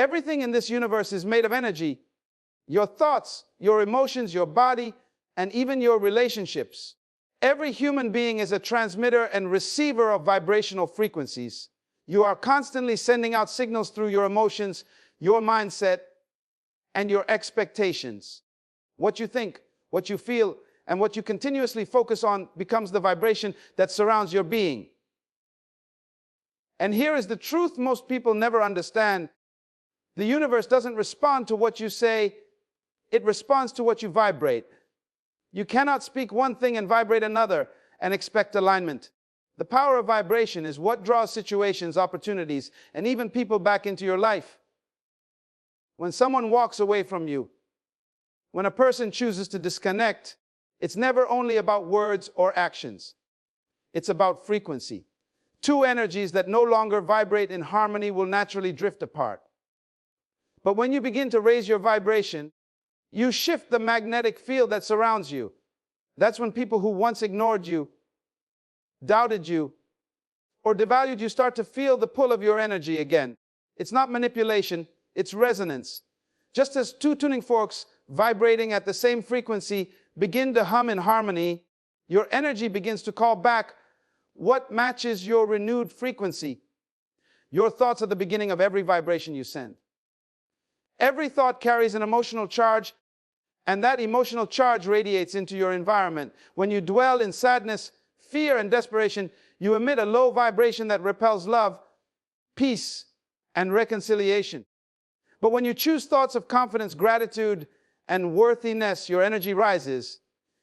Everything in this universe is made of energy. Your thoughts, your emotions, your body, and even your relationships. Every human being is a transmitter and receiver of vibrational frequencies. You are constantly sending out signals through your emotions, your mindset, and your expectations. What you think, what you feel, and what you continuously focus on becomes the vibration that surrounds your being. And here is the truth most people never understand. The universe doesn't respond to what you say, it responds to what you vibrate. You cannot speak one thing and vibrate another and expect alignment. The power of vibration is what draws situations, opportunities, and even people back into your life. When someone walks away from you, when a person chooses to disconnect, it's never only about words or actions. It's about frequency. Two energies that no longer vibrate in harmony will naturally drift apart. But when you begin to raise your vibration, you shift the magnetic field that surrounds you. That's when people who once ignored you, doubted you, or devalued you start to feel the pull of your energy again. It's not manipulation, it's resonance. Just as two tuning forks vibrating at the same frequency begin to hum in harmony, your energy begins to call back what matches your renewed frequency. Your thoughts are the beginning of every vibration you send. Every thought carries an emotional charge, and that emotional charge radiates into your environment. When you dwell in sadness, fear, and desperation, you emit a low vibration that repels love, peace, and reconciliation. But when you choose thoughts of confidence, gratitude, and worthiness, your energy rises.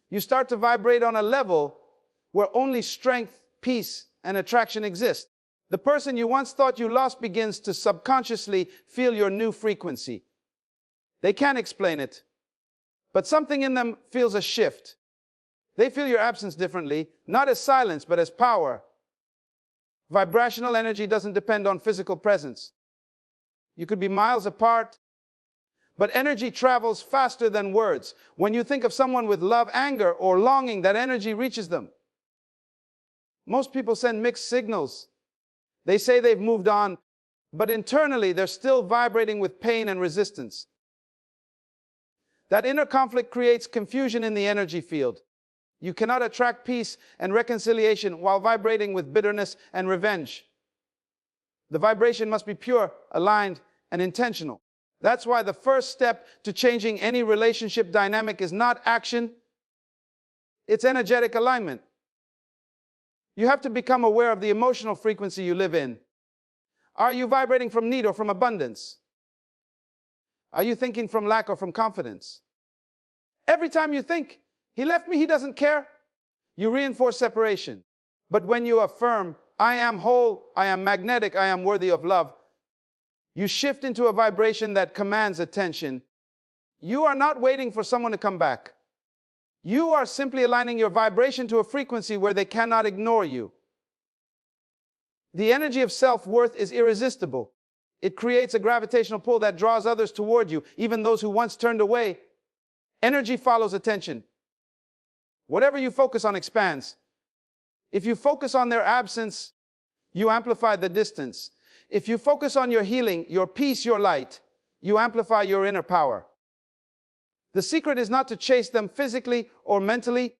You start to vibrate on a level where only strength, peace, and attraction exist. The person you once thought you lost begins to subconsciously feel your new frequency. They can't explain it, but something in them feels a shift. They feel your absence differently, not as silence, but as power. Vibrational energy doesn't depend on physical presence. You could be miles apart, but energy travels faster than words. When you think of someone with love, anger, or longing, that energy reaches them. Most people send mixed signals. They say they've moved on, but internally they're still vibrating with pain and resistance. That inner conflict creates confusion in the energy field. You cannot attract peace and reconciliation while vibrating with bitterness and revenge. The vibration must be pure, aligned, and intentional. That's why the first step to changing any relationship dynamic is not action, it's energetic alignment. You have to become aware of the emotional frequency you live in. Are you vibrating from need or from abundance? Are you thinking from lack or from confidence? Every time you think, he left me, he doesn't care, you reinforce separation. But when you affirm, I am whole, I am magnetic, I am worthy of love, you shift into a vibration that commands attention. You are not waiting for someone to come back. You are simply aligning your vibration to a frequency where they cannot ignore you. The energy of self-worth is irresistible. It creates a gravitational pull that draws others toward you, even those who once turned away. Energy follows attention. Whatever you focus on expands. If you focus on their absence, you amplify the distance. If you focus on your healing, your peace, your light, you amplify your inner power. The secret is not to chase them physically or mentally,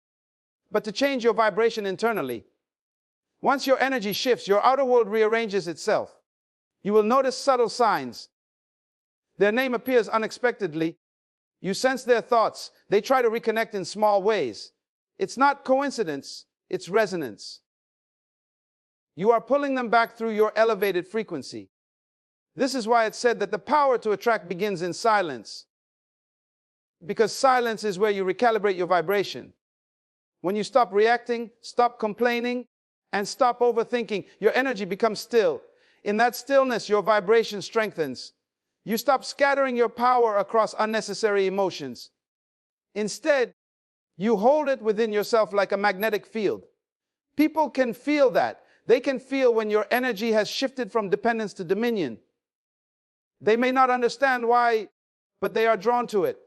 but to change your vibration internally. Once your energy shifts, your outer world rearranges itself. You will notice subtle signs. Their name appears unexpectedly. You sense their thoughts. They try to reconnect in small ways. It's not coincidence, it's resonance. You are pulling them back through your elevated frequency. This is why it's said that the power to attract begins in silence. Because silence is where you recalibrate your vibration. When you stop reacting, stop complaining, and stop overthinking, your energy becomes still. In that stillness, your vibration strengthens. You stop scattering your power across unnecessary emotions. Instead, you hold it within yourself like a magnetic field. People can feel that. They can feel when your energy has shifted from dependence to dominion. They may not understand why, but they are drawn to it.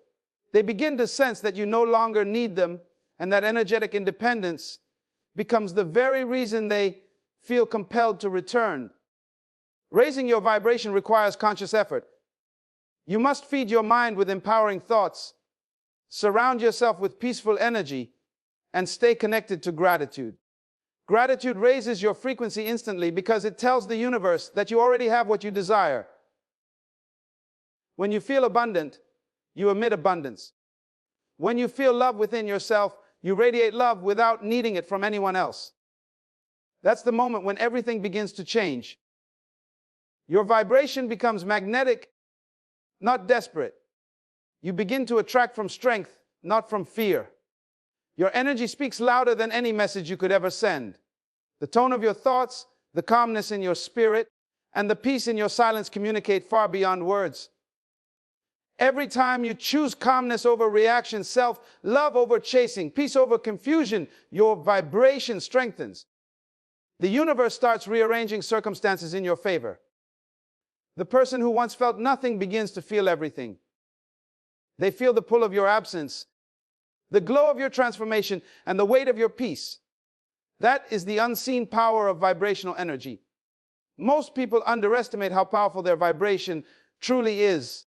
They begin to sense that you no longer need them, and that energetic independence becomes the very reason they feel compelled to return. Raising your vibration requires conscious effort. You must feed your mind with empowering thoughts, surround yourself with peaceful energy, and stay connected to gratitude. Gratitude raises your frequency instantly because it tells the universe that you already have what you desire. When you feel abundant, you emit abundance. When you feel love within yourself, you radiate love without needing it from anyone else. That's the moment when everything begins to change. Your vibration becomes magnetic, not desperate. You begin to attract from strength, not from fear. Your energy speaks louder than any message you could ever send. The tone of your thoughts, the calmness in your spirit, and the peace in your silence communicate far beyond words. Every time you choose calmness over reaction, self-love over chasing, peace over confusion, your vibration strengthens. The universe starts rearranging circumstances in your favor. The person who once felt nothing begins to feel everything. They feel the pull of your absence, the glow of your transformation, and the weight of your peace. That is the unseen power of vibrational energy. Most people underestimate how powerful their vibration truly is.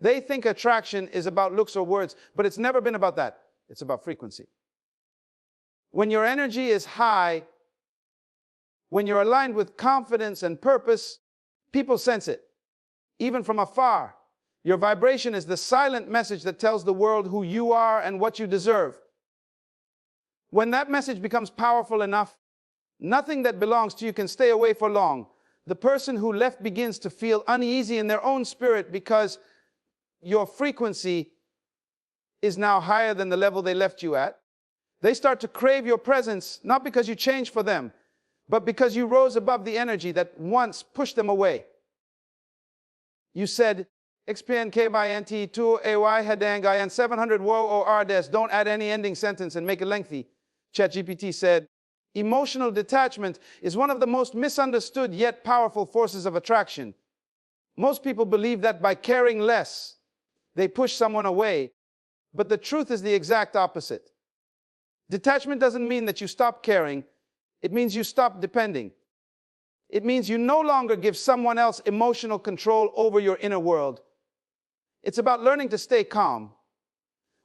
They think attraction is about looks or words, but it's never been about that. It's about frequency. When your energy is high, when you're aligned with confidence and purpose, people sense it, even from afar. Your vibration is the silent message that tells the world who you are and what you deserve. When that message becomes powerful enough, nothing that belongs to you can stay away for long. The person who left begins to feel uneasy in their own spirit because your frequency is now higher than the level they left you at. They start to crave your presence, not because you changed for them, but because you rose above the energy that once pushed them away. You said, XPNK by NT 2 AY Hedang and 700 wo or RDS, don't add any ending sentence and make it lengthy. ChatGPT said, emotional detachment is one of the most misunderstood yet powerful forces of attraction. Most people believe that by caring less, they push someone away, but the truth is the exact opposite. Detachment doesn't mean that you stop caring. It means you stop depending. It means you no longer give someone else emotional control over your inner world. It's about learning to stay calm.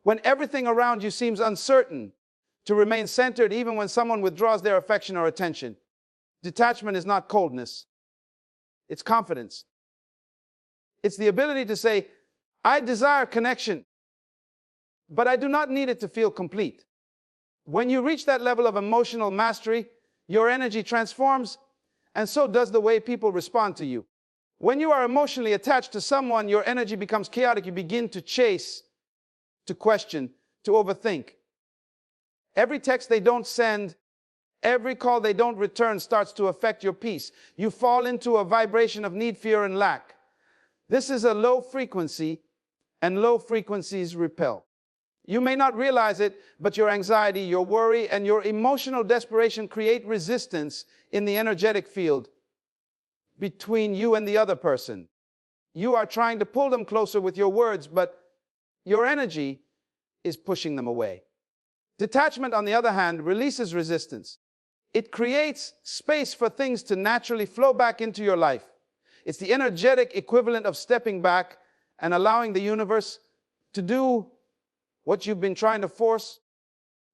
When everything around you seems uncertain, to remain centered even when someone withdraws their affection or attention. Detachment is not coldness. It's confidence. It's the ability to say, I desire connection, but I do not need it to feel complete. When you reach that level of emotional mastery, your energy transforms, and so does the way people respond to you. When you are emotionally attached to someone, your energy becomes chaotic. You begin to chase, to question, to overthink. Every text they don't send, every call they don't return starts to affect your peace. You fall into a vibration of need, fear, and lack. This is a low frequency, and low frequencies repel. You may not realize it, but your anxiety, your worry, and your emotional desperation create resistance in the energetic field between you and the other person. You are trying to pull them closer with your words, but your energy is pushing them away. Detachment, on the other hand, releases resistance. It creates space for things to naturally flow back into your life. It's the energetic equivalent of stepping back and allowing the universe to do what you've been trying to force.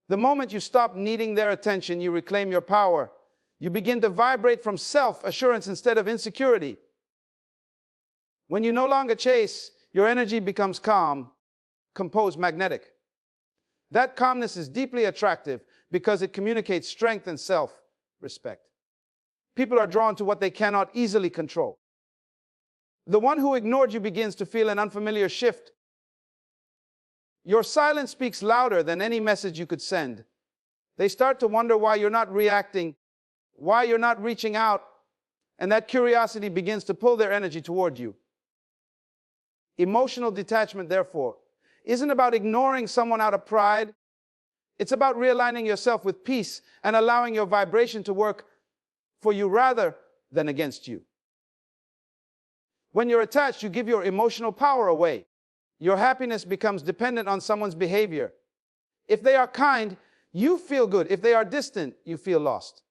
The moment you stop needing their attention, you reclaim your power. You begin to vibrate from self-assurance instead of insecurity. When you no longer chase, your energy becomes calm, composed, magnetic. That calmness is deeply attractive because it communicates strength and self-respect. People are drawn to what they cannot easily control. The one who ignored you begins to feel an unfamiliar shift. Your silence speaks louder than any message you could send. They start to wonder why you're not reacting, why you're not reaching out, and that curiosity begins to pull their energy toward you. Emotional detachment, therefore, isn't about ignoring someone out of pride. It's about realigning yourself with peace and allowing your vibration to work for you rather than against you. When you're attached, you give your emotional power away. Your happiness becomes dependent on someone's behavior. If they are kind, you feel good. If they are distant, you feel lost.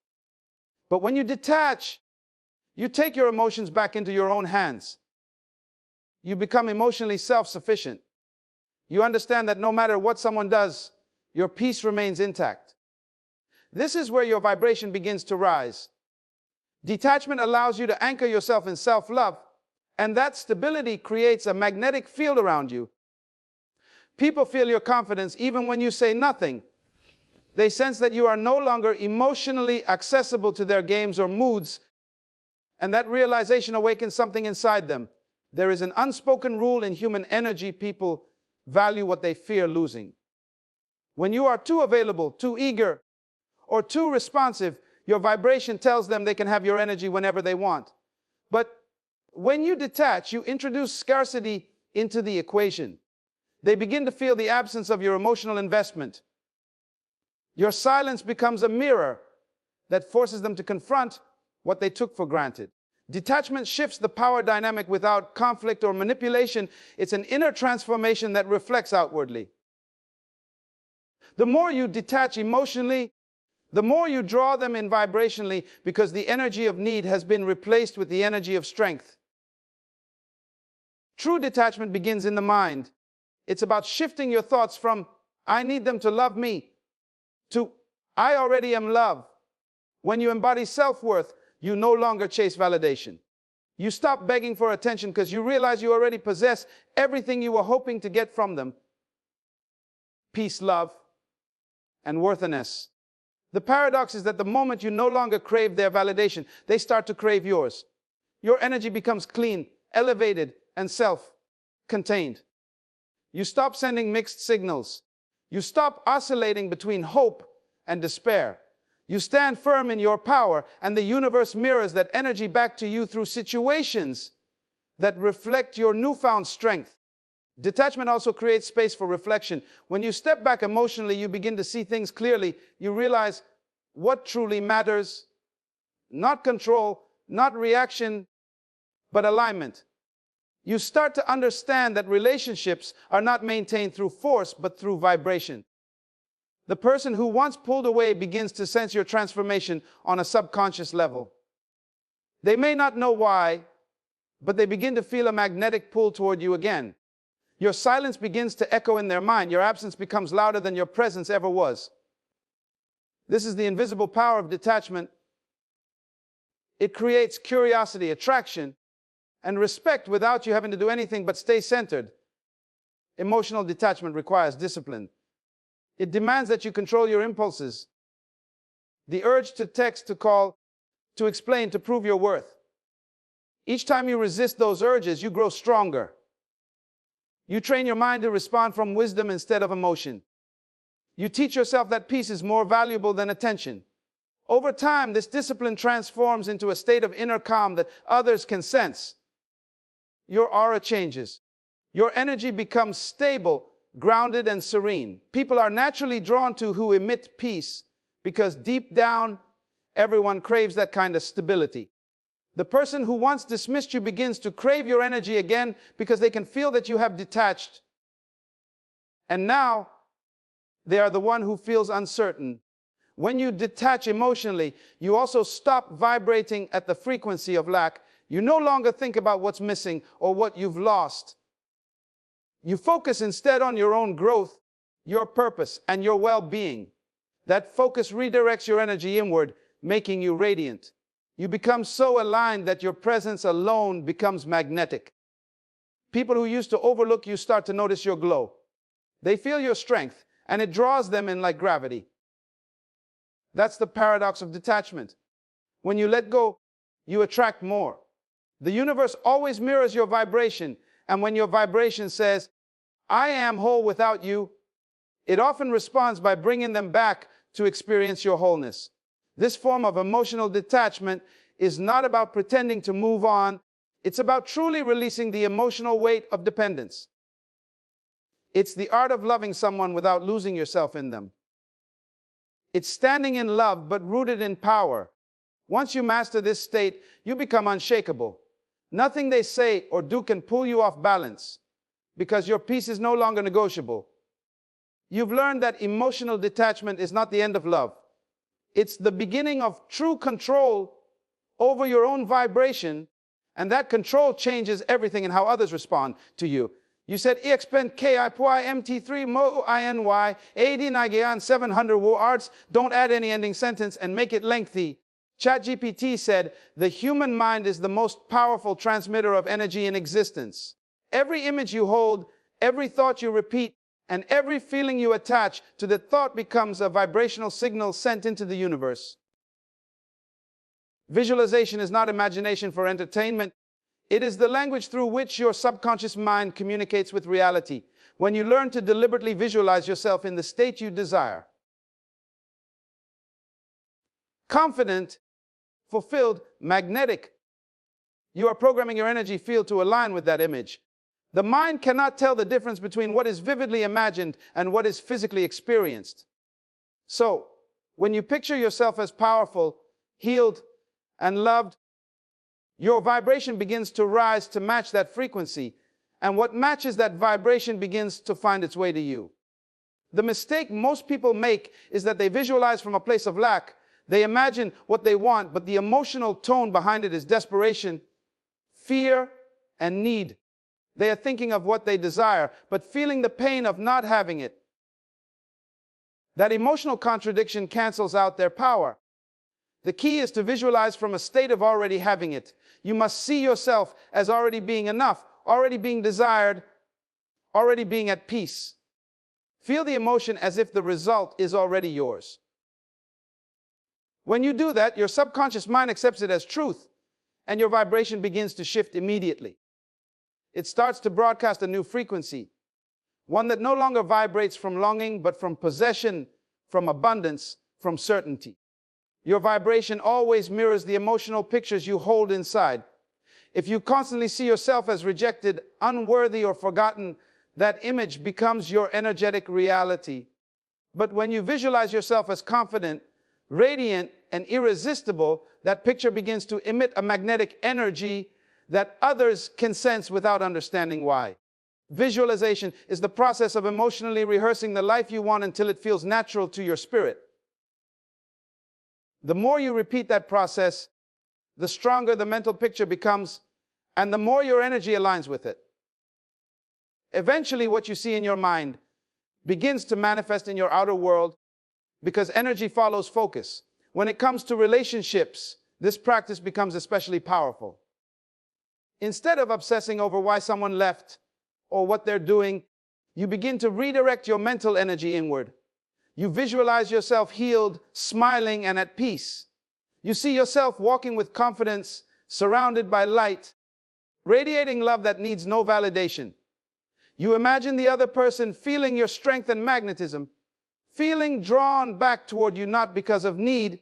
But when you detach, you take your emotions back into your own hands. You become emotionally self-sufficient. You understand that no matter what someone does, your peace remains intact. This is where your vibration begins to rise. Detachment allows you to anchor yourself in self-love, and that stability creates a magnetic field around you. People feel your confidence even when you say nothing. They sense that you are no longer emotionally accessible to their games or moods, and that realization awakens something inside them. There is an unspoken rule in human energy: people value what they fear losing. When you are too available, too eager, or too responsive, your vibration tells them they can have your energy whenever they want. But when you detach, you introduce scarcity into the equation. They begin to feel the absence of your emotional investment. Your silence becomes a mirror that forces them to confront what they took for granted. Detachment shifts the power dynamic without conflict or manipulation. It's an inner transformation that reflects outwardly. The more you detach emotionally, the more you draw them in vibrationally, because the energy of need has been replaced with the energy of strength. True detachment begins in the mind. It's about shifting your thoughts from "I need them to love me" to "I already am love." When you embody self-worth, you no longer chase validation. You stop begging for attention because you realize you already possess everything you were hoping to get from them: peace, love, and worthiness. The paradox is that the moment you no longer crave their validation, they start to crave yours. Your energy becomes clean, elevated, and self-contained. You stop sending mixed signals. You stop oscillating between hope and despair. You stand firm in your power, and the universe mirrors that energy back to you through situations that reflect your newfound strength. Detachment also creates space for reflection. When you step back emotionally, you begin to see things clearly. You realize what truly matters: not control, not reaction, but alignment. You start to understand that relationships are not maintained through force, but through vibration. The person who once pulled away begins to sense your transformation on a subconscious level. They may not know why, but they begin to feel a magnetic pull toward you again. Your silence begins to echo in their mind. Your absence becomes louder than your presence ever was. This is the invisible power of detachment. It creates curiosity, attraction, and respect without you having to do anything but stay centered. Emotional detachment requires discipline. It demands that you control your impulses. The urge to text, to call, to explain, to prove your worth. Each time you resist those urges, you grow stronger. You train your mind to respond from wisdom instead of emotion. You teach yourself that peace is more valuable than attention. Over time, this discipline transforms into a state of inner calm that others can sense. Your aura changes. Your energy becomes stable, grounded, and serene. People are naturally drawn to who emit peace, because deep down, everyone craves that kind of stability. The person who once dismissed you begins to crave your energy again, because they can feel that you have detached. And now, they are the one who feels uncertain. When you detach emotionally, you also stop vibrating at the frequency of lack. You no longer think about what's missing or what you've lost. You focus instead on your own growth, your purpose, and your well-being. That focus redirects your energy inward, making you radiant. You become so aligned that your presence alone becomes magnetic. People who used to overlook you start to notice your glow. They feel your strength, and it draws them in like gravity. That's the paradox of detachment. When you let go, you attract more. The universe always mirrors your vibration, and when your vibration says, "I am whole without you," it often responds by bringing them back to experience your wholeness. This form of emotional detachment is not about pretending to move on. It's about truly releasing the emotional weight of dependence. It's the art of loving someone without losing yourself in them. It's standing in love but rooted in power. Once you master this state, you become unshakable. Nothing they say or do can pull you off balance, because your peace is no longer negotiable. You've learned that emotional detachment is not the end of love. It's the beginning of true control over your own vibration And that control changes everything in how others respond to you. You said, expend KIPY-MT3 MO-INY 80 Nagayan 700 words. Don't add any ending sentence and make it lengthy. ChatGPT said, the human mind is the most powerful transmitter of energy in existence. Every image you hold, every thought you repeat, and every feeling you attach to the thought becomes a vibrational signal sent into the universe. Visualization is not imagination for entertainment. It is the language through which your subconscious mind communicates with reality. When you learn to deliberately visualize yourself in the state you desire, confident, fulfilled, magnetic, you are programming your energy field to align with that image. The mind cannot tell the difference between what is vividly imagined and what is physically experienced. So, when you picture yourself as powerful, healed, and loved, your vibration begins to rise to match that frequency, and what matches that vibration begins to find its way to you. The mistake most people make is that they visualize from a place of lack. They imagine what they want, but the emotional tone behind it is desperation, fear, and need. They are thinking of what they desire, but feeling the pain of not having it. That emotional contradiction cancels out their power. The key is to visualize from a state of already having it. You must see yourself as already being enough, already being desired, already being at peace. Feel the emotion as if the result is already yours. When you do that, your subconscious mind accepts it as truth, and your vibration begins to shift immediately. It starts to broadcast a new frequency, one that no longer vibrates from longing, but from possession, from abundance, from certainty. Your vibration always mirrors the emotional pictures you hold inside. If you constantly see yourself as rejected, unworthy, or forgotten, that image becomes your energetic reality. But when you visualize yourself as confident, radiant, and irresistible, that picture begins to emit a magnetic energy that others can sense without understanding why. Visualization is the process of emotionally rehearsing the life you want until it feels natural to your spirit. The more you repeat that process, the stronger the mental picture becomes, and the more your energy aligns with it. Eventually, what you see in your mind begins to manifest in your outer world, because energy follows focus. When it comes to relationships, this practice becomes especially powerful. Instead of obsessing over why someone left or what they're doing, you begin to redirect your mental energy inward. You visualize yourself healed, smiling, and at peace. You see yourself walking with confidence, surrounded by light, radiating love that needs no validation. You imagine the other person feeling your strength and magnetism, feeling drawn back toward you not because of need,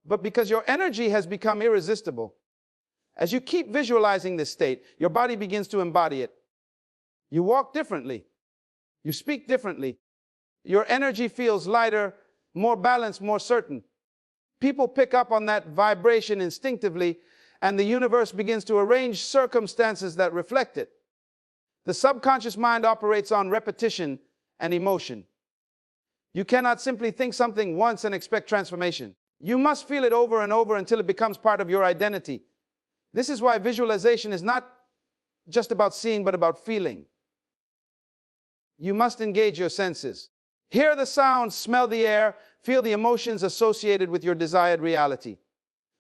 but because your energy has become irresistible. As you keep visualizing this state, your body begins to embody it. You walk differently. You speak differently. Your energy feels lighter, more balanced, more certain. People pick up on that vibration instinctively, and the universe begins to arrange circumstances that reflect it. The subconscious mind operates on repetition and emotion. You cannot simply think something once and expect transformation. You must feel it over and over until it becomes part of your identity. This is why visualization is not just about seeing, but about feeling. You must engage your senses. Hear the sounds, smell the air, feel the emotions associated with your desired reality.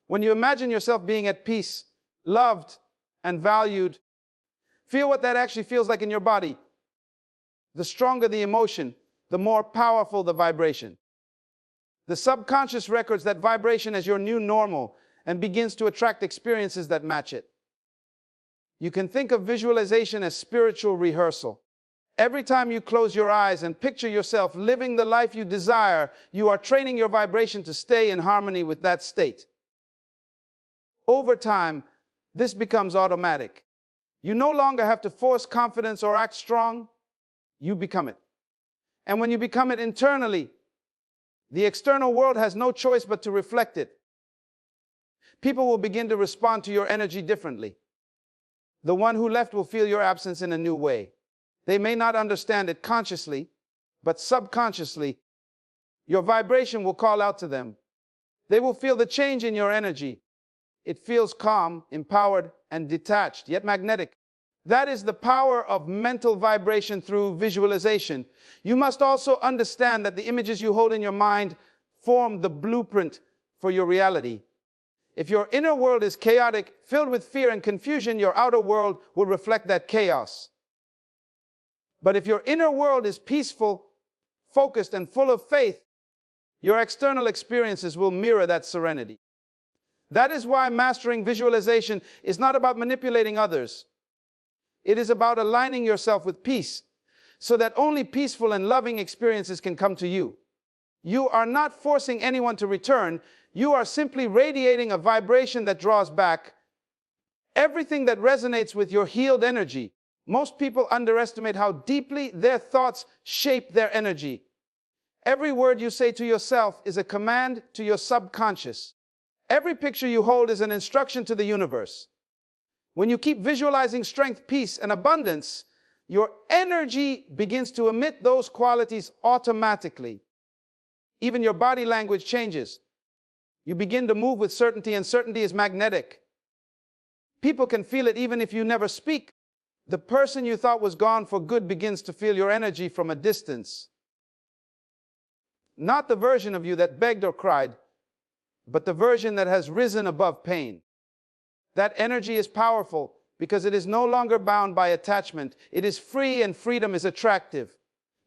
When you imagine yourself being at peace, loved, and valued, feel what that actually feels like in your body. The stronger the emotion, the more powerful the vibration. The subconscious records that vibration as your new normal and begins to attract experiences that match it. You can think of visualization as spiritual rehearsal. Every time you close your eyes and picture yourself living the life you desire, you are training your vibration to stay in harmony with that state. Over time, this becomes automatic. You no longer have to force confidence or act strong. You become it. And when you become it internally, the external world has no choice but to reflect it. People will begin to respond to your energy differently. The one who left will feel your absence in a new way. They may not understand it consciously, but subconsciously, your vibration will call out to them. They will feel the change in your energy. It feels calm, empowered, and detached, yet magnetic. That is the power of mental vibration through visualization. You must also understand that the images you hold in your mind form the blueprint for your reality. If your inner world is chaotic, filled with fear and confusion, your outer world will reflect that chaos. But if your inner world is peaceful, focused, and full of faith, your external experiences will mirror that serenity. That is why mastering visualization is not about manipulating others. It is about aligning yourself with peace, so that only peaceful and loving experiences can come to you. You are not forcing anyone to return. You are simply radiating a vibration that draws back everything that resonates with your healed energy. Most people underestimate how deeply their thoughts shape their energy. Every word you say to yourself is a command to your subconscious. Every picture you hold is an instruction to the universe. When you keep visualizing strength, peace, and abundance, your energy begins to emit those qualities automatically. Even your body language changes. You begin to move with certainty, and certainty is magnetic. People can feel it even if you never speak. The person you thought was gone for good begins to feel your energy from a distance. Not the version of you that begged or cried, but the version that has risen above pain. That energy is powerful because it is no longer bound by attachment. It is free, and freedom is attractive.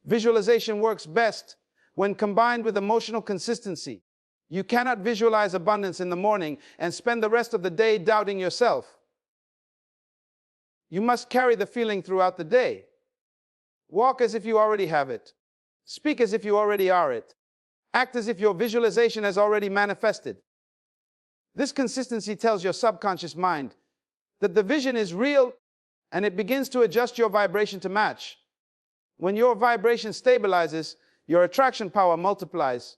Visualization works best when combined with emotional consistency. You cannot visualize abundance in the morning and spend the rest of the day doubting yourself. You must carry the feeling throughout the day. Walk as if you already have it. Speak as if you already are it. Act as if your visualization has already manifested. This consistency tells your subconscious mind that the vision is real, and it begins to adjust your vibration to match. When your vibration stabilizes, your attraction power multiplies.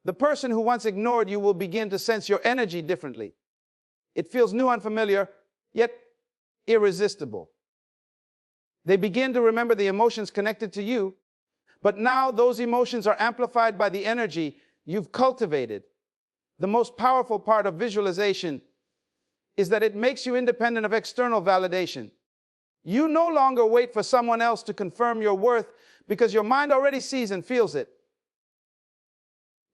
The person who once ignored you will begin to sense your energy differently. It feels new, unfamiliar, yet irresistible. They begin to remember the emotions connected to you, but now those emotions are amplified by the energy you've cultivated. The most powerful part of visualization is that it makes you independent of external validation. You no longer wait for someone else to confirm your worth because your mind already sees and feels it.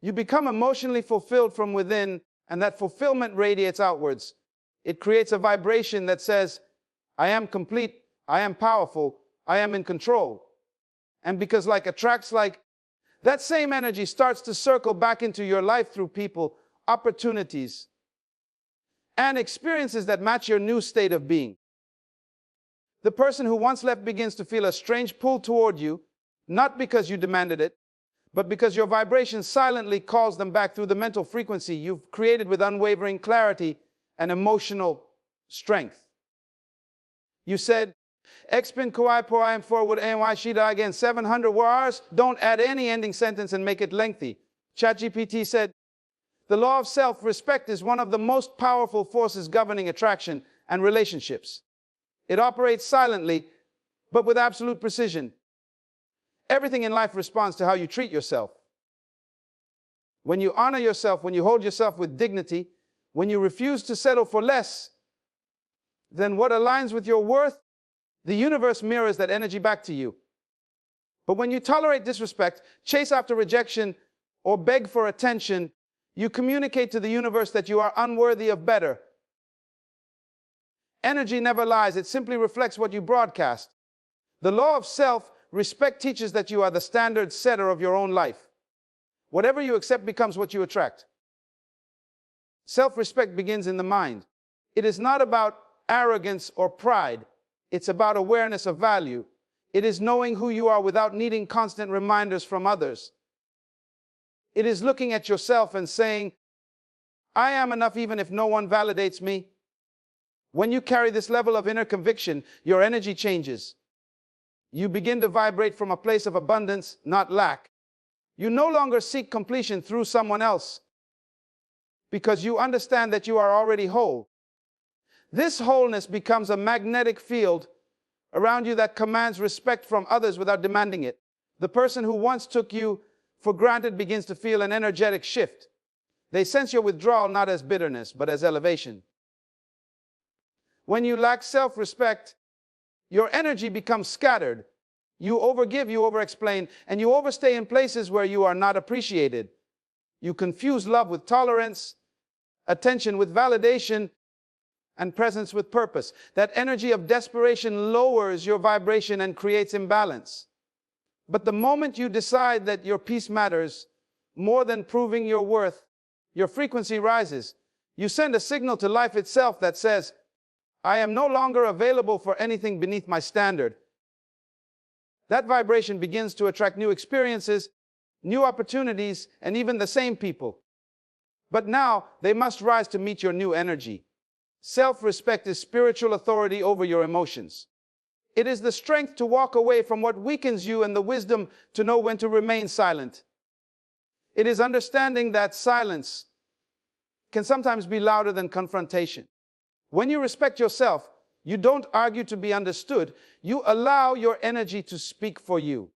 You become emotionally fulfilled from within, and that fulfillment radiates outwards. It creates a vibration that says, I am complete, I am powerful, I am in control. And because like attracts like, that same energy starts to circle back into your life through people, opportunities, and experiences that match your new state of being. The person who once left begins to feel a strange pull toward you, not because you demanded it, but because your vibration silently calls them back through the mental frequency you've created with unwavering clarity and emotional strength. You said, Expin Kawai Po I am forward AY Shida again 700 words. Don't add any ending sentence and make it lengthy. ChatGPT said, the law of self-respect is one of the most powerful forces governing attraction and relationships. It operates silently, but with absolute precision. Everything in life responds to how you treat yourself. When you honor yourself, when you hold yourself with dignity, when you refuse to settle for less than what aligns with your worth, the universe mirrors that energy back to you. But when you tolerate disrespect, chase after rejection, or beg for attention, you communicate to the universe that you are unworthy of better. Energy never lies. It simply reflects what you broadcast. The law of self-respect teaches that you are the standard setter of your own life. Whatever you accept becomes what you attract. Self-respect begins in the mind. It is not about arrogance or pride. It's about awareness of value. It is knowing who you are without needing constant reminders from others. It is looking at yourself and saying, I am enough even if no one validates me. When you carry this level of inner conviction, your energy changes. You begin to vibrate from a place of abundance, not lack. You no longer seek completion through someone else because you understand that you are already whole. This wholeness becomes a magnetic field around you that commands respect from others without demanding it. The person who once took you for granted begins to feel an energetic shift. They sense your withdrawal not as bitterness, but as elevation. When you lack self-respect, your energy becomes scattered. You overgive, you overexplain, and you overstay in places where you are not appreciated. You confuse love with tolerance, attention with validation, and presence with purpose. That energy of desperation lowers your vibration and creates imbalance. But the moment you decide that your peace matters more than proving your worth, your frequency rises. You send a signal to life itself that says, I am no longer available for anything beneath my standard. That vibration begins to attract new experiences, new opportunities, and even the same people. But now they must rise to meet your new energy. Self-respect is spiritual authority over your emotions. It is the strength to walk away from what weakens you and the wisdom to know when to remain silent. It is understanding that silence can sometimes be louder than confrontation. When you respect yourself, you don't argue to be understood. You allow your energy to speak for you.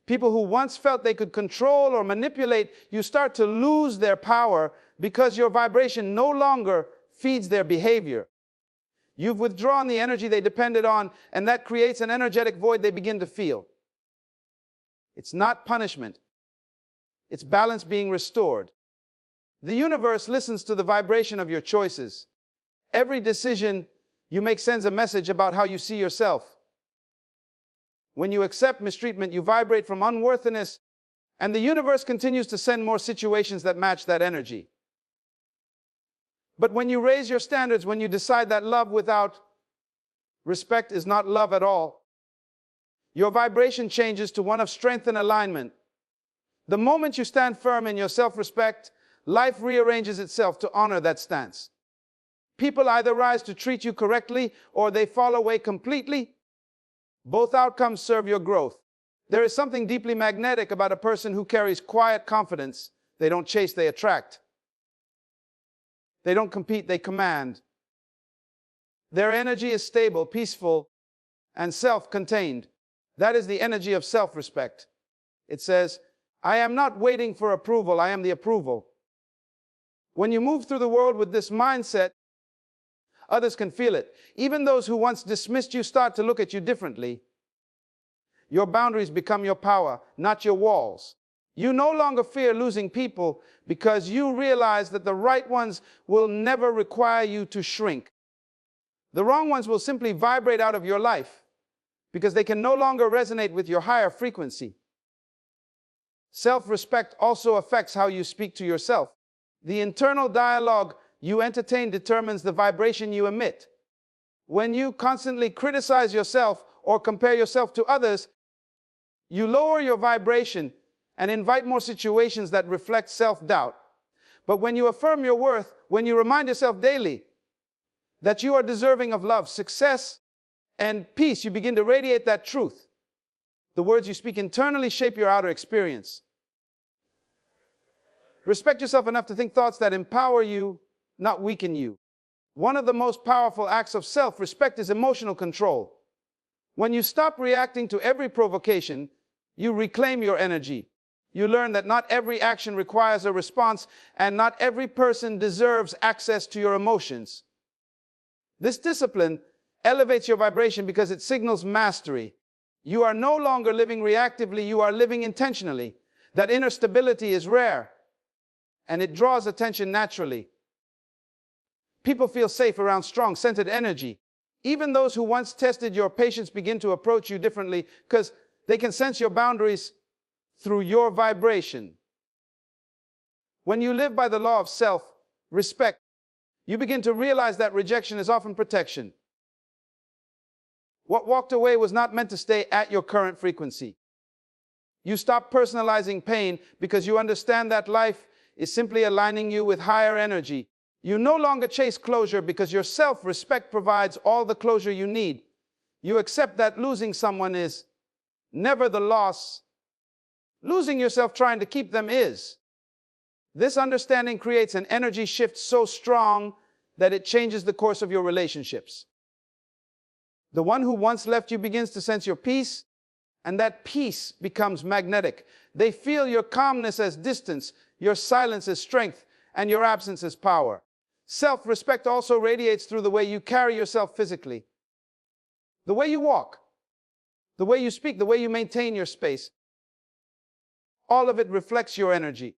People who once felt they could control or manipulate, you start to lose their power because your vibration no longer feeds their behavior. You've withdrawn the energy they depended on, and that creates an energetic void they begin to feel. It's not punishment. It's balance being restored. The universe listens to the vibration of your choices. Every decision you make sends a message about how you see yourself. When you accept mistreatment, you vibrate from unworthiness, and the universe continues to send more situations that match that energy. But when you raise your standards, when you decide that love without respect is not love at all, your vibration changes to one of strength and alignment. The moment you stand firm in your self-respect, life rearranges itself to honor that stance. People either rise to treat you correctly or they fall away completely. Both outcomes serve your growth. There is something deeply magnetic about a person who carries quiet confidence. They don't chase, they attract. They don't compete, they command. Their energy is stable, peaceful, and self-contained. That is the energy of self-respect. It says, I am not waiting for approval, I am the approval. When you move through the world with this mindset, others can feel it. Even those who once dismissed you start to look at you differently. Your boundaries become your power, not your walls. You no longer fear losing people because you realize that the right ones will never require you to shrink. The wrong ones will simply vibrate out of your life because they can no longer resonate with your higher frequency. Self-respect also affects how you speak to yourself. The internal dialogue you entertain determines the vibration you emit. When you constantly criticize yourself or compare yourself to others, you lower your vibration and invite more situations that reflect self-doubt. But when you affirm your worth, when you remind yourself daily that you are deserving of love, success, and peace, you begin to radiate that truth. The words you speak internally shape your outer experience. Respect yourself enough to think thoughts that empower you, not weaken you. One of the most powerful acts of self-respect is emotional control. When you stop reacting to every provocation, you reclaim your energy. You learn that not every action requires a response, and not every person deserves access to your emotions. This discipline elevates your vibration because it signals mastery. You are no longer living reactively, you are living intentionally. That inner stability is rare, and it draws attention naturally. People feel safe around strong, centered energy. Even those who once tested your patience begin to approach you differently because they can sense your boundaries through your vibration. When you live by the law of self-respect, you begin to realize that rejection is often protection. What walked away was not meant to stay at your current frequency. You stop personalizing pain because you understand that life is simply aligning you with higher energy. You no longer chase closure because your self-respect provides all the closure you need. You accept that losing someone is never the loss. Losing yourself trying to keep them is. This understanding creates an energy shift so strong that it changes the course of your relationships. The one who once left you begins to sense your peace, and that peace becomes magnetic. They feel your calmness as distance, your silence as strength, and your absence as power. Self-respect also radiates through the way you carry yourself physically. The way you walk, the way you speak, the way you maintain your space. All of it reflects your energy.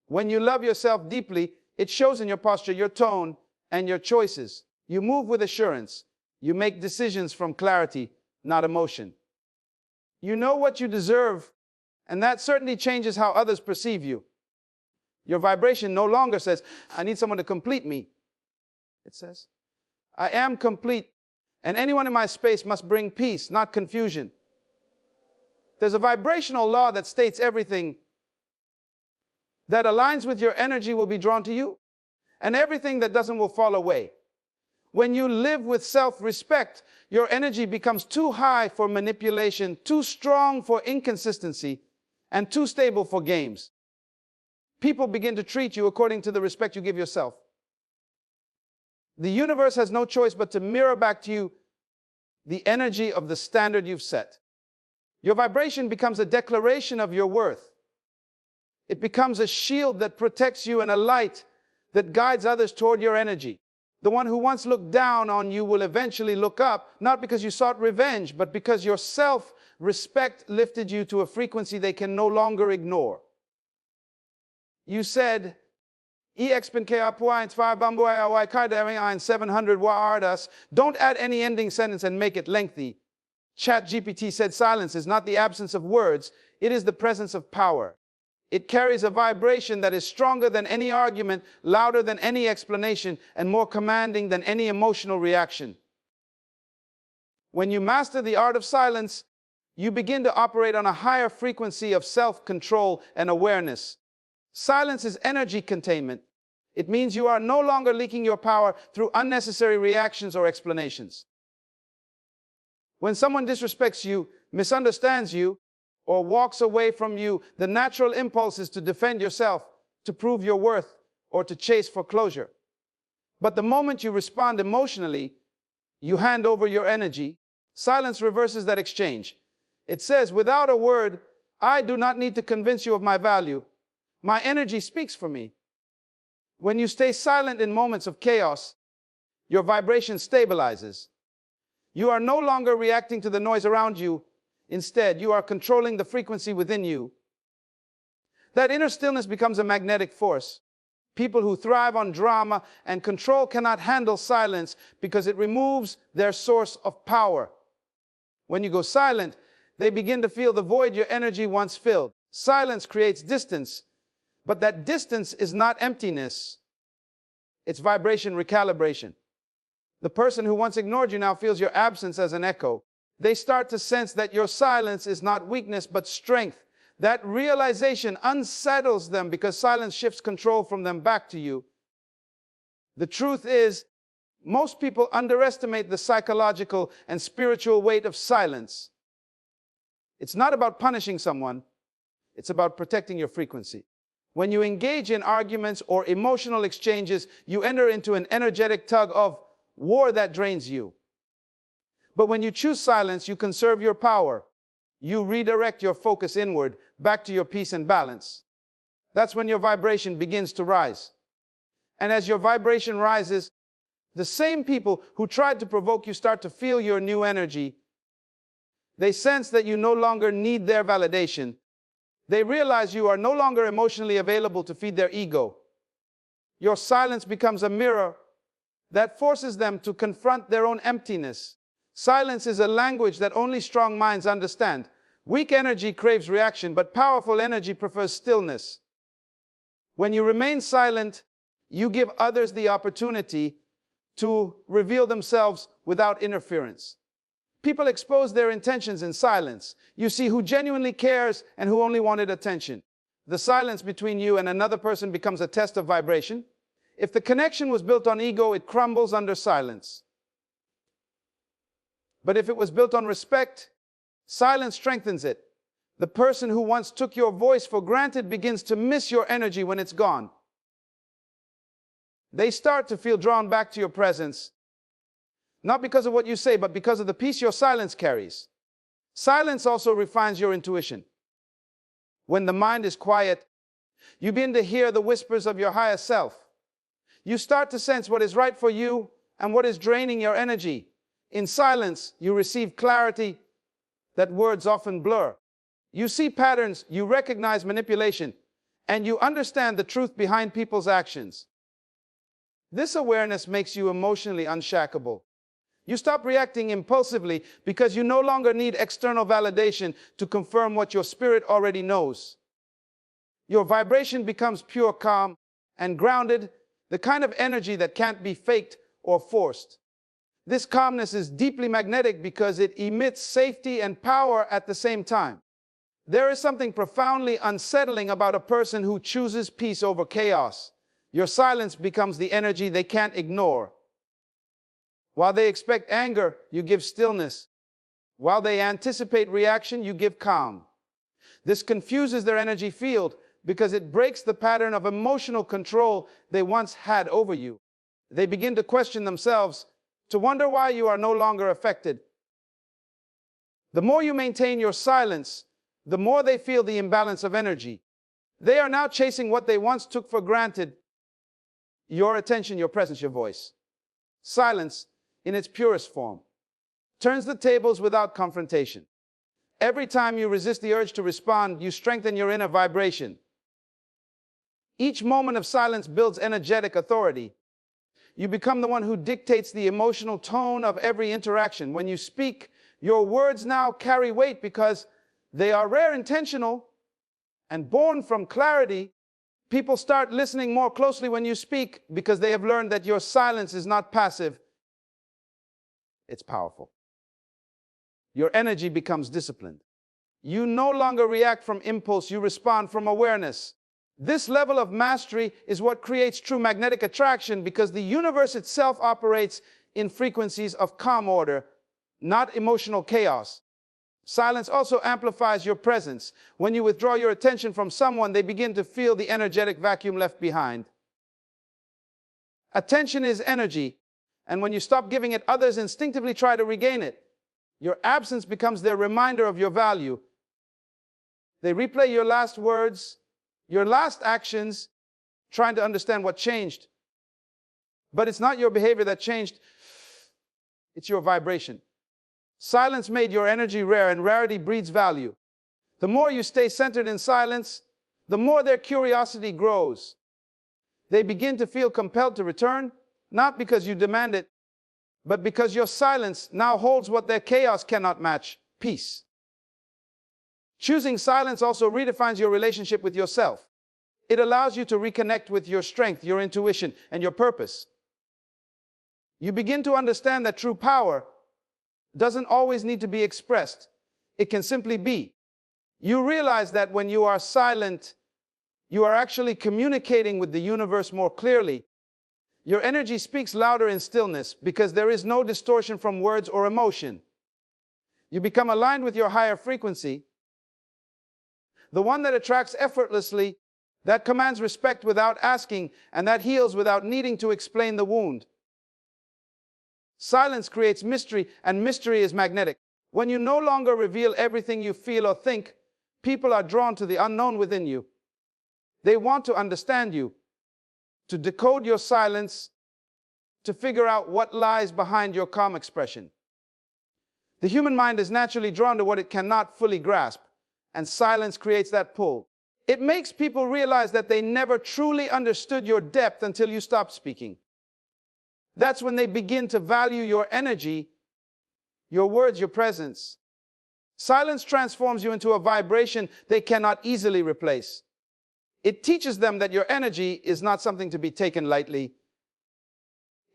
When you love yourself deeply, it shows in your posture, your tone, and your choices. You move with assurance. You make decisions from clarity, not emotion. You know what you deserve, and that certainly changes how others perceive you. Your vibration no longer says, I need someone to complete me. It says, I am complete, and anyone in my space must bring peace, not confusion. There's a vibrational law that states everything that aligns with your energy will be drawn to you, and everything that doesn't will fall away. When you live with self-respect, your energy becomes too high for manipulation, too strong for inconsistency, and too stable for games. People begin to treat you according to the respect you give yourself. The universe has no choice but to mirror back to you the energy of the standard you've set. Your vibration becomes a declaration of your worth. It becomes a shield that protects you and a light that guides others toward your energy. The one who once looked down on you will eventually look up, not because you sought revenge, but because your self-respect lifted you to a frequency they can no longer ignore. You said, don't add any ending sentence and make it lengthy. ChatGPT said silence is not the absence of words, it is the presence of power. It carries a vibration that is stronger than any argument, louder than any explanation, and more commanding than any emotional reaction. When you master the art of silence, you begin to operate on a higher frequency of self-control and awareness. Silence is energy containment. It means you are no longer leaking your power through unnecessary reactions or explanations. When someone disrespects you, misunderstands you, or walks away from you, the natural impulse is to defend yourself, to prove your worth, or to chase for closure. But the moment you respond emotionally, you hand over your energy. Silence reverses that exchange. It says, without a word, I do not need to convince you of my value. My energy speaks for me. When you stay silent in moments of chaos, your vibration stabilizes. You are no longer reacting to the noise around you. Instead, you are controlling the frequency within you. That inner stillness becomes a magnetic force. People who thrive on drama and control cannot handle silence because it removes their source of power. When you go silent, they begin to feel the void your energy once filled. Silence creates distance, but that distance is not emptiness. It's vibration recalibration. The person who once ignored you now feels your absence as an echo. They start to sense that your silence is not weakness, but strength. That realization unsettles them because silence shifts control from them back to you. The truth is, most people underestimate the psychological and spiritual weight of silence. It's not about punishing someone. It's about protecting your frequency. When you engage in arguments or emotional exchanges, you enter into an energetic tug of war that drains you. But when you choose silence, you conserve your power. You redirect your focus inward, back to your peace and balance. That's when your vibration begins to rise. And as your vibration rises, the same people who tried to provoke you start to feel your new energy. They sense that you no longer need their validation. They realize you are no longer emotionally available to feed their ego. Your silence becomes a mirror that forces them to confront their own emptiness. Silence is a language that only strong minds understand. Weak energy craves reaction, but powerful energy prefers stillness. When you remain silent, you give others the opportunity to reveal themselves without interference. People expose their intentions in silence. You see who genuinely cares and who only wanted attention. The silence between you and another person becomes a test of vibration. If the connection was built on ego, it crumbles under silence. But if it was built on respect, silence strengthens it. The person who once took your voice for granted begins to miss your energy when it's gone. They start to feel drawn back to your presence, not because of what you say, but because of the peace your silence carries. Silence also refines your intuition. When the mind is quiet, you begin to hear the whispers of your higher self. You start to sense what is right for you and what is draining your energy. In silence, you receive clarity that words often blur. You see patterns, you recognize manipulation, and you understand the truth behind people's actions. This awareness makes you emotionally unshackable. You stop reacting impulsively because you no longer need external validation to confirm what your spirit already knows. Your vibration becomes pure calm and grounded, the kind of energy that can't be faked or forced. This calmness is deeply magnetic because it emits safety and power at the same time. There is something profoundly unsettling about a person who chooses peace over chaos. Your silence becomes the energy they can't ignore. While they expect anger, you give stillness. While they anticipate reaction, you give calm. This confuses their energy field because it breaks the pattern of emotional control they once had over you. They begin to question themselves, to wonder why you are no longer affected. The more you maintain your silence, the more they feel the imbalance of energy. They are now chasing what they once took for granted: your attention, your presence, your voice. Silence, in its purest form, turns the tables without confrontation. Every time you resist the urge to respond, you strengthen your inner vibration. Each moment of silence builds energetic authority. You become the one who dictates the emotional tone of every interaction. When you speak, your words now carry weight because they are rare, intentional, and born from clarity. People start listening more closely when you speak because they have learned that your silence is not passive, it's powerful. Your energy becomes disciplined. You no longer react from impulse, you respond from awareness. This level of mastery is what creates true magnetic attraction, because the universe itself operates in frequencies of calm order, not emotional chaos. Silence also amplifies your presence. When you withdraw your attention from someone, they begin to feel the energetic vacuum left behind. Attention is energy, and when you stop giving it, others instinctively try to regain it. Your absence becomes their reminder of your value. They replay your last words, your last actions, trying to understand what changed. But it's not your behavior that changed, it's your vibration. Silence made your energy rare, and rarity breeds value. The more you stay centered in silence, the more their curiosity grows. They begin to feel compelled to return, not because you demand it, but because your silence now holds what their chaos cannot match: peace. Choosing silence also redefines your relationship with yourself. It allows you to reconnect with your strength, your intuition, and your purpose. You begin to understand that true power doesn't always need to be expressed. It can simply be. You realize that when you are silent, you are actually communicating with the universe more clearly. Your energy speaks louder in stillness because there is no distortion from words or emotion. You become aligned with your higher frequency, the one that attracts effortlessly, that commands respect without asking, and that heals without needing to explain the wound. Silence creates mystery, and mystery is magnetic. When you no longer reveal everything you feel or think, people are drawn to the unknown within you. They want to understand you, to decode your silence, to figure out what lies behind your calm expression. The human mind is naturally drawn to what it cannot fully grasp, and silence creates that pull. It makes people realize that they never truly understood your depth until you stop speaking. That's when they begin to value your energy, your words, your presence. Silence transforms you into a vibration they cannot easily replace. It teaches them that your energy is not something to be taken lightly.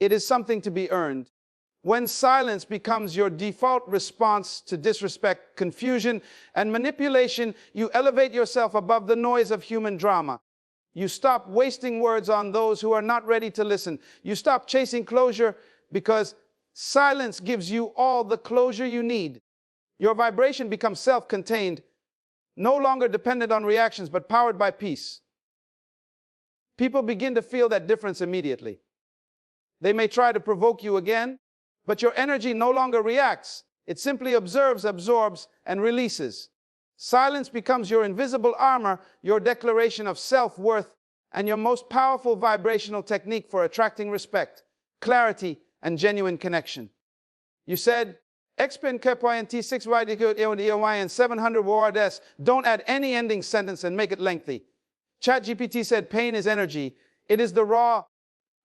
It is something to be earned. When silence becomes your default response to disrespect, confusion, and manipulation, you elevate yourself above the noise of human drama. You stop wasting words on those who are not ready to listen. You stop chasing closure because silence gives you all the closure you need. Your vibration becomes self-contained, no longer dependent on reactions, but powered by peace. People begin to feel that difference immediately. They may try to provoke you again, but your energy no longer reacts. It simply observes, absorbs, and releases. Silence becomes your invisible armor, your declaration of self-worth and your most powerful vibrational technique for attracting respect, clarity, and genuine connection. You said, Xpin KPYNT 6 and 700 words. Don't add any ending sentence and make it lengthy. ChatGPT said pain is energy. It is the raw,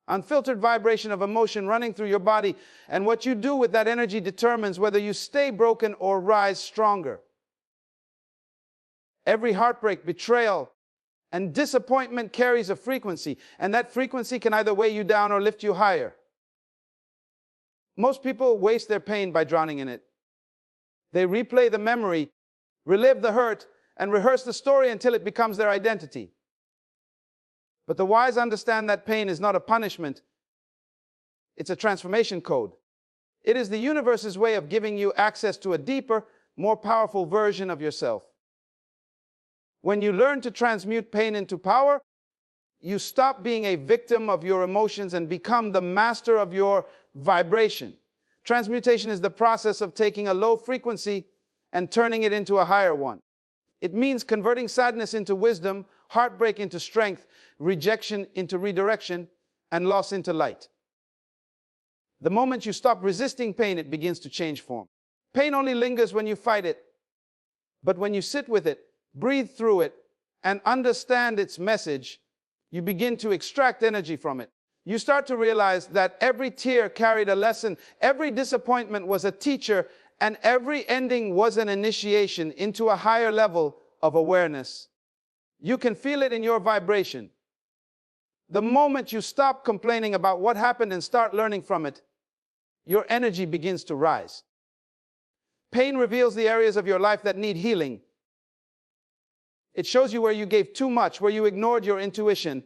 unfiltered vibration of emotion running through your body, and what you do with that energy determines whether you stay broken or rise stronger. Every heartbreak, betrayal, and disappointment carries a frequency, and that frequency can either weigh you down or lift you higher. Most people waste their pain by drowning in it. They replay the memory, relive the hurt, and rehearse the story until it becomes their identity. But the wise understand that pain is not a punishment. It's a transformation code. It is the universe's way of giving you access to a deeper, more powerful version of yourself. When you learn to transmute pain into power, you stop being a victim of your emotions and become the master of your vibration. Transmutation is the process of taking a low frequency and turning it into a higher one. It means converting sadness into wisdom, heartbreak into strength, rejection into redirection, and loss into light. The moment you stop resisting pain, it begins to change form. Pain only lingers when you fight it. But when you sit with it, breathe through it, and understand its message, you begin to extract energy from it. You start to realize that every tear carried a lesson, every disappointment was a teacher, and every ending was an initiation into a higher level of awareness. You can feel it in your vibration. The moment you stop complaining about what happened and start learning from it, your energy begins to rise. Pain reveals the areas of your life that need healing. It shows you where you gave too much, where you ignored your intuition,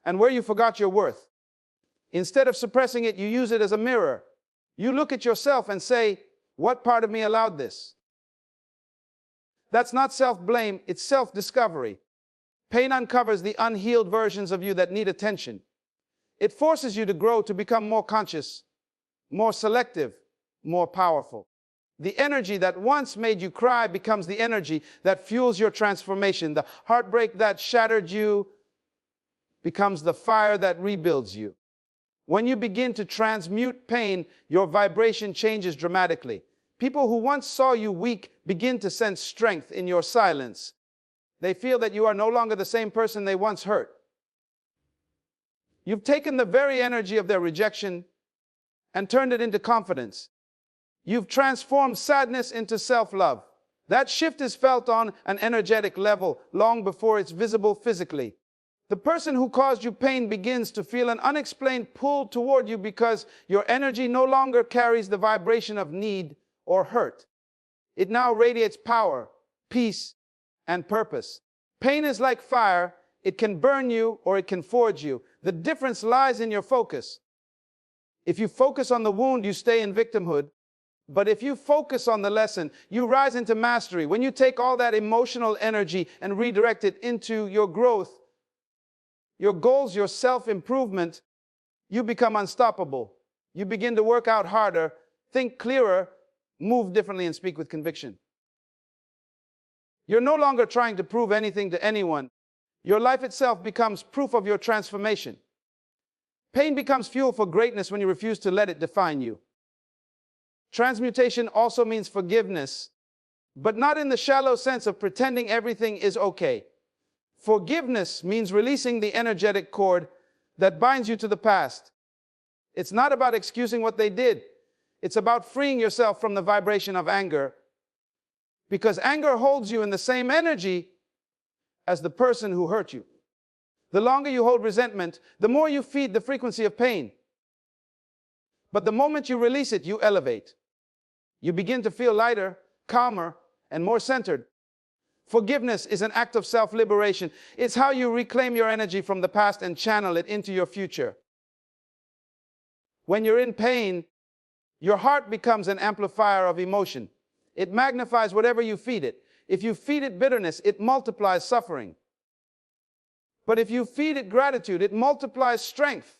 and where you forgot your worth. Instead of suppressing it, you use it as a mirror. You look at yourself and say, what part of me allowed this? That's not self-blame, it's self-discovery. Pain uncovers the unhealed versions of you that need attention. It forces you to grow, to become more conscious, more selective, more powerful. The energy that once made you cry becomes the energy that fuels your transformation. The heartbreak that shattered you becomes the fire that rebuilds you. When you begin to transmute pain, your vibration changes dramatically. People who once saw you weak begin to sense strength in your silence. They feel that you are no longer the same person they once hurt. You've taken the very energy of their rejection and turned it into confidence. You've transformed sadness into self-love. That shift is felt on an energetic level long before it's visible physically. The person who caused you pain begins to feel an unexplained pull toward you because your energy no longer carries the vibration of need or hurt. It now radiates power, peace, and purpose. Pain is like fire. It can burn you or it can forge you. The difference lies in your focus. If you focus on the wound, you stay in victimhood. But if you focus on the lesson, you rise into mastery. When you take all that emotional energy and redirect it into your growth, your goals, your self-improvement, you become unstoppable. You begin to work out harder, think clearer, move differently, and speak with conviction. You're no longer trying to prove anything to anyone. Your life itself becomes proof of your transformation. Pain becomes fuel for greatness when you refuse to let it define you. Transmutation also means forgiveness, but not in the shallow sense of pretending everything is okay. Forgiveness means releasing the energetic cord that binds you to the past. It's not about excusing what they did. It's about freeing yourself from the vibration of anger, because anger holds you in the same energy as the person who hurt you. The longer you hold resentment, the more you feed the frequency of pain. But the moment you release it, you elevate. You begin to feel lighter, calmer, and more centered. Forgiveness is an act of self-liberation. It's how you reclaim your energy from the past and channel it into your future. When you're in pain, your heart becomes an amplifier of emotion. It magnifies whatever you feed it. If you feed it bitterness, it multiplies suffering. But if you feed it gratitude, it multiplies strength.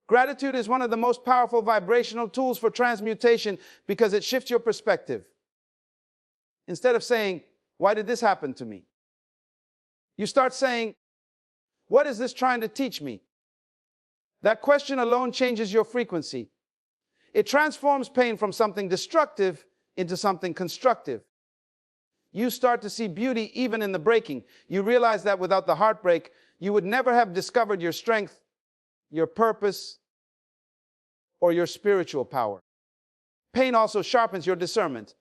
Gratitude is one of the most powerful vibrational tools for transmutation because it shifts your perspective. Instead of saying, "Why did this happen to me?" you start saying, What is this trying to teach me? That question alone changes your frequency. It transforms pain from something destructive into something constructive. You start to see beauty even in the breaking. You realize that without the heartbreak, you would never have discovered your strength, your purpose, or your spiritual power. Pain also sharpens your discernment.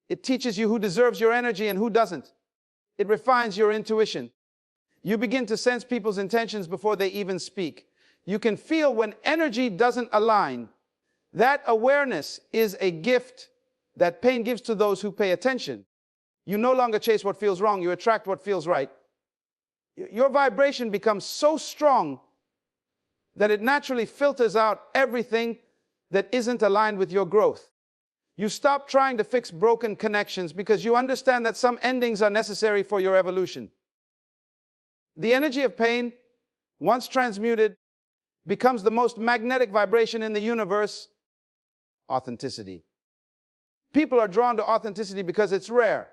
It teaches you who deserves your energy and who doesn't. It refines your intuition. You begin to sense people's intentions before they even speak. You can feel when energy doesn't align. That awareness is a gift that pain gives to those who pay attention. You no longer chase what feels wrong, you attract what feels right. Your vibration becomes so strong that it naturally filters out everything that isn't aligned with your growth. You stop trying to fix broken connections because you understand that some endings are necessary for your evolution. The energy of pain, once transmuted, becomes the most magnetic vibration in the universe: authenticity. People are drawn to authenticity because it's rare.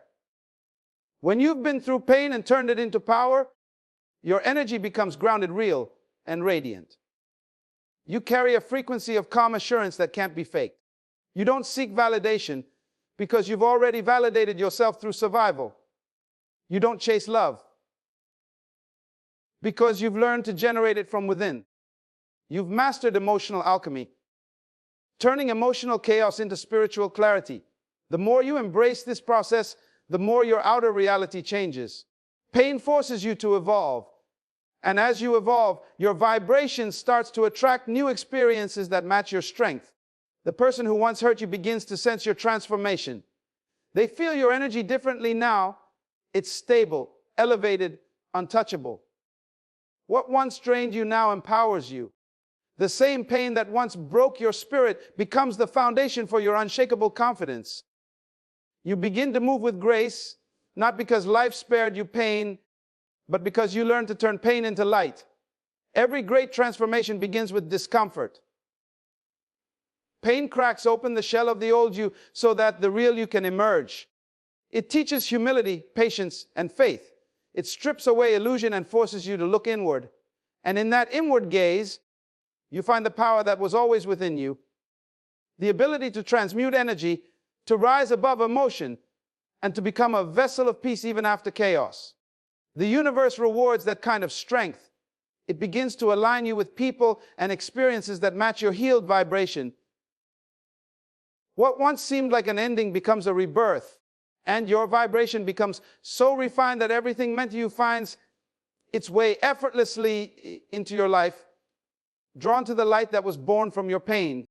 When you've been through pain and turned it into power, your energy becomes grounded, real, and radiant. You carry a frequency of calm assurance that can't be faked. You don't seek validation because you've already validated yourself through survival. You don't chase love because you've learned to generate it from within. You've mastered emotional alchemy, turning emotional chaos into spiritual clarity. The more you embrace this process, the more your outer reality changes. Pain forces you to evolve. And as you evolve, your vibration starts to attract new experiences that match your strength. The person who once hurt you begins to sense your transformation. They feel your energy differently now. It's stable, elevated, untouchable. What once drained you now empowers you. The same pain that once broke your spirit becomes the foundation for your unshakable confidence. You begin to move with grace, not because life spared you pain, but because you learned to turn pain into light. Every great transformation begins with discomfort. Pain cracks open the shell of the old you so that the real you can emerge. It teaches humility, patience, and faith. It strips away illusion and forces you to look inward. And in that inward gaze, you find the power that was always within you, the ability to transmute energy, to rise above emotion, and to become a vessel of peace even after chaos. The universe rewards that kind of strength. It begins to align you with people and experiences that match your healed vibration. What once seemed like an ending becomes a rebirth, and your vibration becomes so refined that everything meant to you finds its way effortlessly into your life, drawn to the light that was born from your pain.